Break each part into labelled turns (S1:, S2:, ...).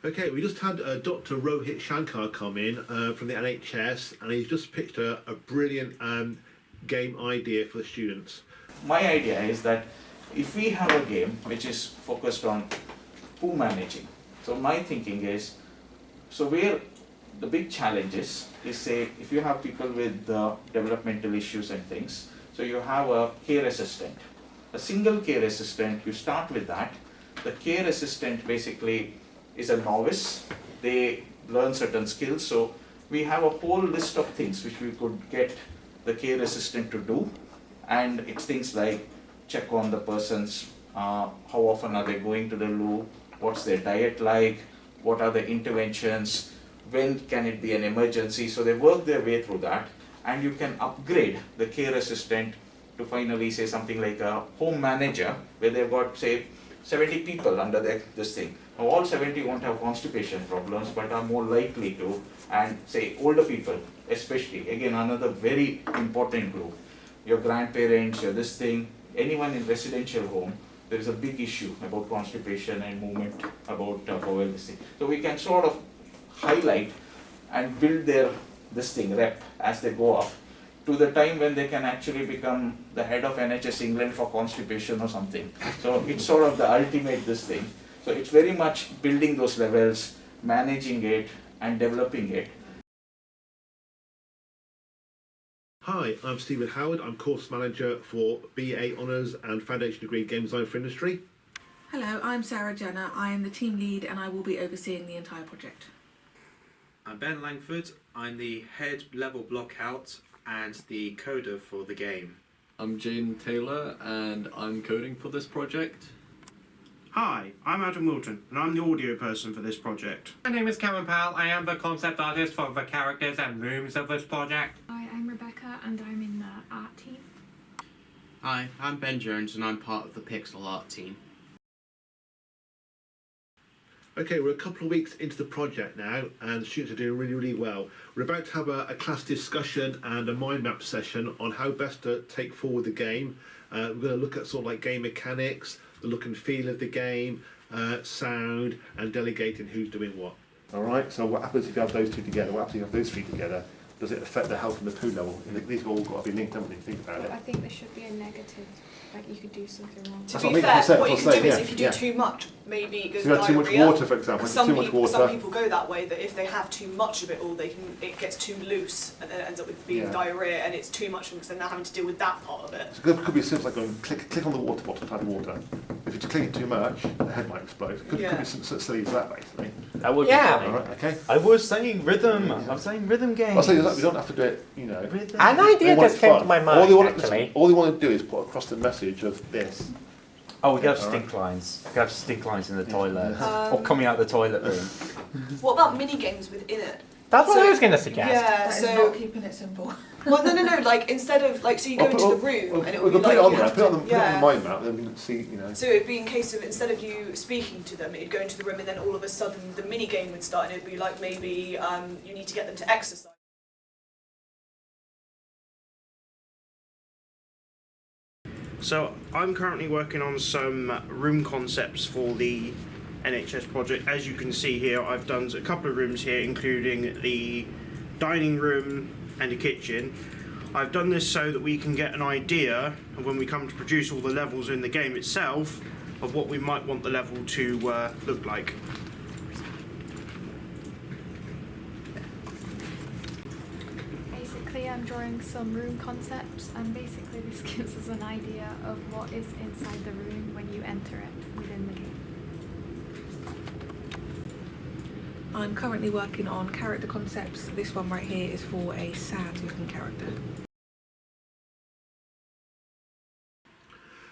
S1: Okay, we just had Dr. Rohit Shankar come in from the NHS, and he's just pitched a brilliant game idea for the students.
S2: My idea is that if we have a game which is focused on pool managing, so my thinking is, so where the big challenge is say if you have people with developmental issues and things, so you have a care assistant, a single care assistant, you start with that. The care assistant basically is a novice, they learn certain skills, so we have a whole list of things which we could get the care assistant to do, and it's things like check on the person's, how often are they going to the loo, what's their diet like, what are the interventions, when can it be an emergency, so they work their way through that, and you can upgrade the care assistant to finally say something like a home manager, where they've got say 70 people under this thing. Now all 70 won't have constipation problems, but are more likely to, and say older people especially, again another very important group, your grandparents, your this thing, anyone in residential home, there is a big issue about constipation and movement, about bowel this thing. So we can sort of highlight and build their this thing rep as they go up to the time when they can actually become the head of NHS England for constipation or something. So it's sort of the ultimate this thing. So it's very much building those levels, managing it and developing it.
S1: Hi, I'm Stephen Howard. I'm course manager for BA Honours and Foundation Degree Game Design for Industry.
S3: Hello, I'm Sarah Jenner. I am the team lead and I will be overseeing the entire project.
S4: I'm Ben Langford. I'm the head level blockout and the coder for the game.
S5: I'm Jane Taylor and I'm coding for this project.
S6: Hi, I'm Adam Wilton and I'm the audio person for this project.
S7: My name is Cameron Powell. I am the concept artist for the characters and rooms of this project.
S8: Hi, I'm Rebecca and I'm in the art team.
S9: Hi, I'm Ben Jones and I'm part of the pixel art team.
S1: Okay, we're a couple of weeks into the project now, and the students are doing really well. We're about to have a class discussion and a mind map session on how best to take forward the game. We're going to look at sort of like game mechanics, the look and feel of the game, sound, and delegating who's doing what.
S10: All right, so what happens if you have those two together? What happens if you have those three together? Does it affect the health and the poo level? These have all got to be linked, haven't they? Think about it.
S8: I think there should be a negative, like you could do something wrong.
S11: To be fair, what you can do is if you do too much, maybe it goes
S10: so you have
S11: diarrhea.
S10: too much water, for example.
S11: Some people go that way, that if they have too much of it all, it gets too loose and then it ends up with being diarrhea, and it's too much because they're now having to deal with that part of it.
S10: So it could be as simple as like going click on the water bottle to add water. If you just click it too much, the head might explode. It could be something silly as that, basically.
S12: That would be funny.
S10: All right, okay.
S12: I was saying rhythm. I'm saying rhythm games.
S10: I'll say that we don't have to do it, you know.
S7: An idea just came to my mind,
S10: all they want to do is put across the message of this.
S12: Oh, we could have stink lines. We could have stink lines in the toilet. Or coming out the toilet room.
S11: What about mini games within it?
S7: That's what I was going to suggest.
S11: Yeah,
S3: That is not keeping it simple.
S11: Well, no. Like instead of like, so you go into the room and it would be like
S10: put it on the mind map, then we can see, you know.
S11: So it'd be in case of instead of you speaking to them, it'd go into the room and then all of a sudden the mini game would start and it'd be like maybe you need to get them to exercise.
S6: So I'm currently working on some room concepts for the NHS project. As you can see here, I've done a couple of rooms here, including the dining room and a kitchen. I've done this so that we can get an idea, and when we come to produce all the levels in the game itself, of what we might want the level to look like.
S8: Basically, I'm drawing some room concepts, and basically this gives us an idea of what is inside the room when you enter it within the game.
S3: I'm currently working on character concepts. This one right here is for a sad looking character.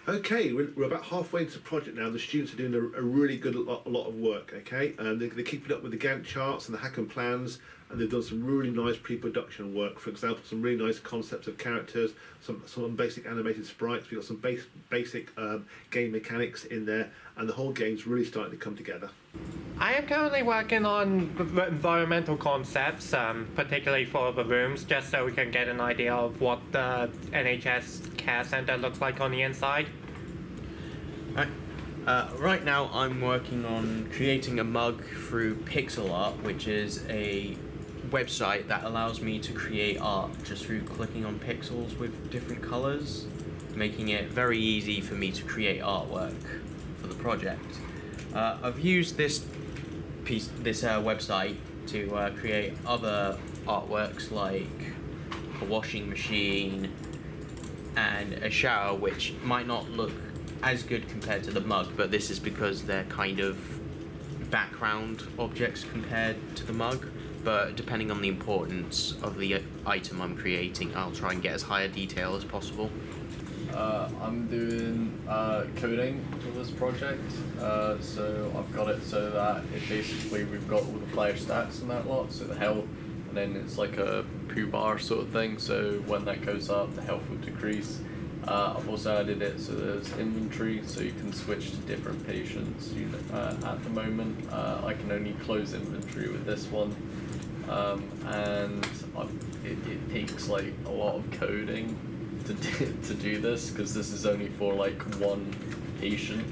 S1: Okay, we're about halfway into the project now. The students are doing a really good lot of work, okay? They're keeping up with the Gantt charts and the hack and plans, and they've done some really nice pre-production work. For example, some really nice concepts of characters, some basic animated sprites. We've got some basic game mechanics in there, and the whole game's really starting to come together.
S7: I am currently working on environmental concepts, particularly for the rooms, just so we can get an idea of what the NHS care centre looks like on the inside.
S9: Right now, I'm working on creating a mug through pixel art, which is a website that allows me to create art just through clicking on pixels with different colors, making it very easy for me to create artwork for the project. I've used this website to create other artworks like a washing machine and a shower, which might not look as good compared to the mug, but this is because they're kind of background objects compared to the mug. But depending on the importance of the item I'm creating, I'll try and get as high a detail as possible.
S5: I'm doing coding for this project, so I've got it so that it basically we've got all the player stats and that lot, so the health, and then it's like a poo bar sort of thing, so when that goes up the health will decrease. I've also added it so there's inventory, so you can switch to different patients. At the moment, I can only close inventory with this one, and it takes like a lot of coding to do this, because this is only for like one patient.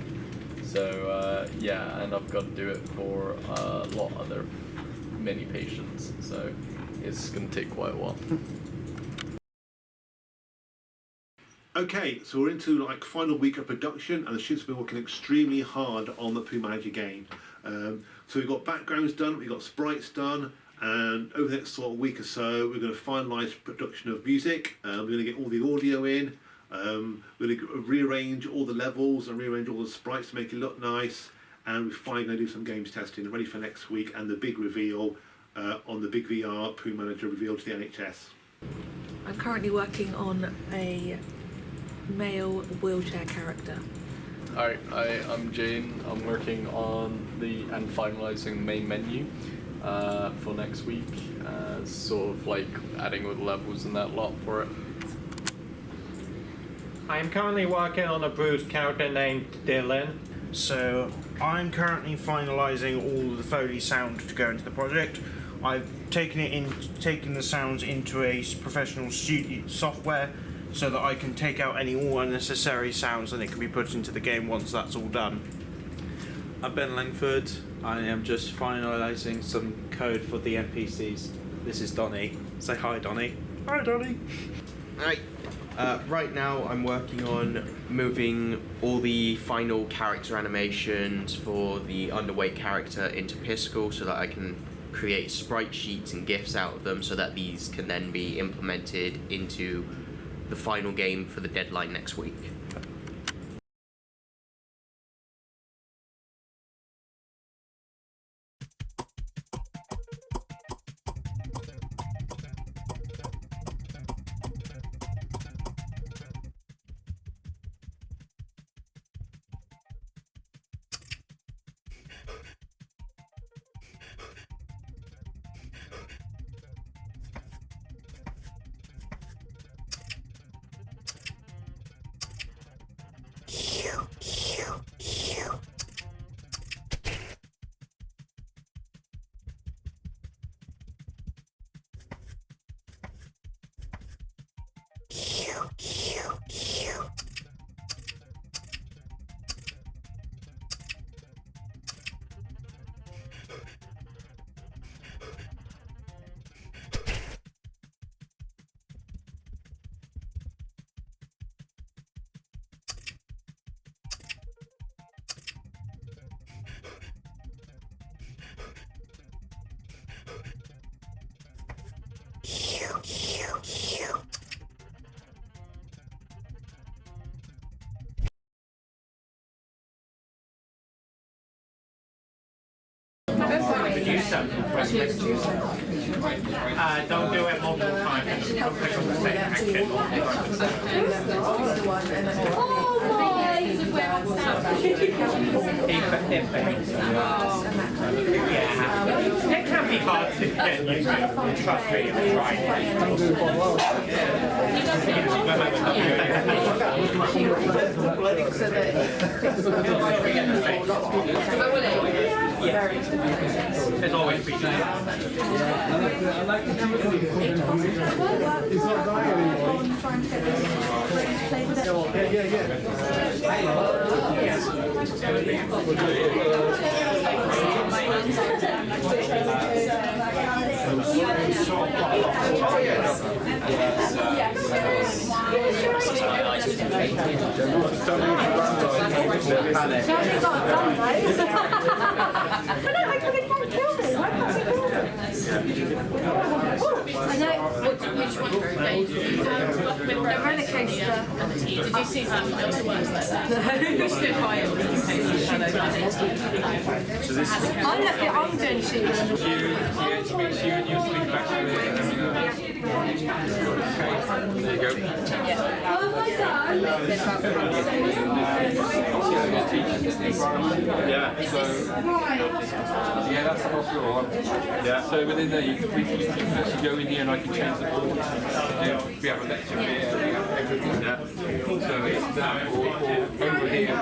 S5: So yeah, and I've got to do it for a lot other many patients, so it's going to take quite a while.
S1: Okay, so we're into like final week of production, and the students have been working extremely hard on the Poo Manager game. So we've got backgrounds done, we've got sprites done, and over the next sort of week or so, we're going to finalise production of music. We're going to get all the audio in. We're going to rearrange all the levels and rearrange all the sprites to make it look nice. And we're finally going to do some games testing, ready for next week, and the big reveal on the big VR Poo Manager reveal to the NHS.
S3: I'm currently working on a male wheelchair character.
S5: Alright, I'm Jane. I'm working on and finalising the main menu for next week, sort of like adding all the levels and that lot for it.
S7: I'm currently working on a Bruce character named Dylan.
S6: So I'm currently finalising all the Foley sound to go into the project. I've taken the sounds into a professional studio software so that I can take out any all unnecessary sounds and it can be put into the game once that's all done.
S4: I'm Ben Langford. I am just finalising some code for the NPCs. This is Donnie. Say hi, Donnie. Hi, Donnie.
S9: Hi. Right now I'm working on moving all the final character animations for the underweight character into Piscal so that I can create sprite sheets and GIFs out of them so that these can then be implemented into the final game for the deadline next week.
S7: Don't do it multiple times. Don't click on the same action. It can be hard to get used to. Trust me, I'm trying. It's always been there.
S10: He's not dying anymore.
S13: I know which one. The roller coaster. Did you see that? It also works like that. Stood by it. I'm doing shooting.
S14: You speak back to it. There you go. Yeah. So yeah, that's the whole floor. Yeah. So within there, we can actually go in here and I can change the board. We have a lecture here. We have everything. Yeah. So it's that or over here.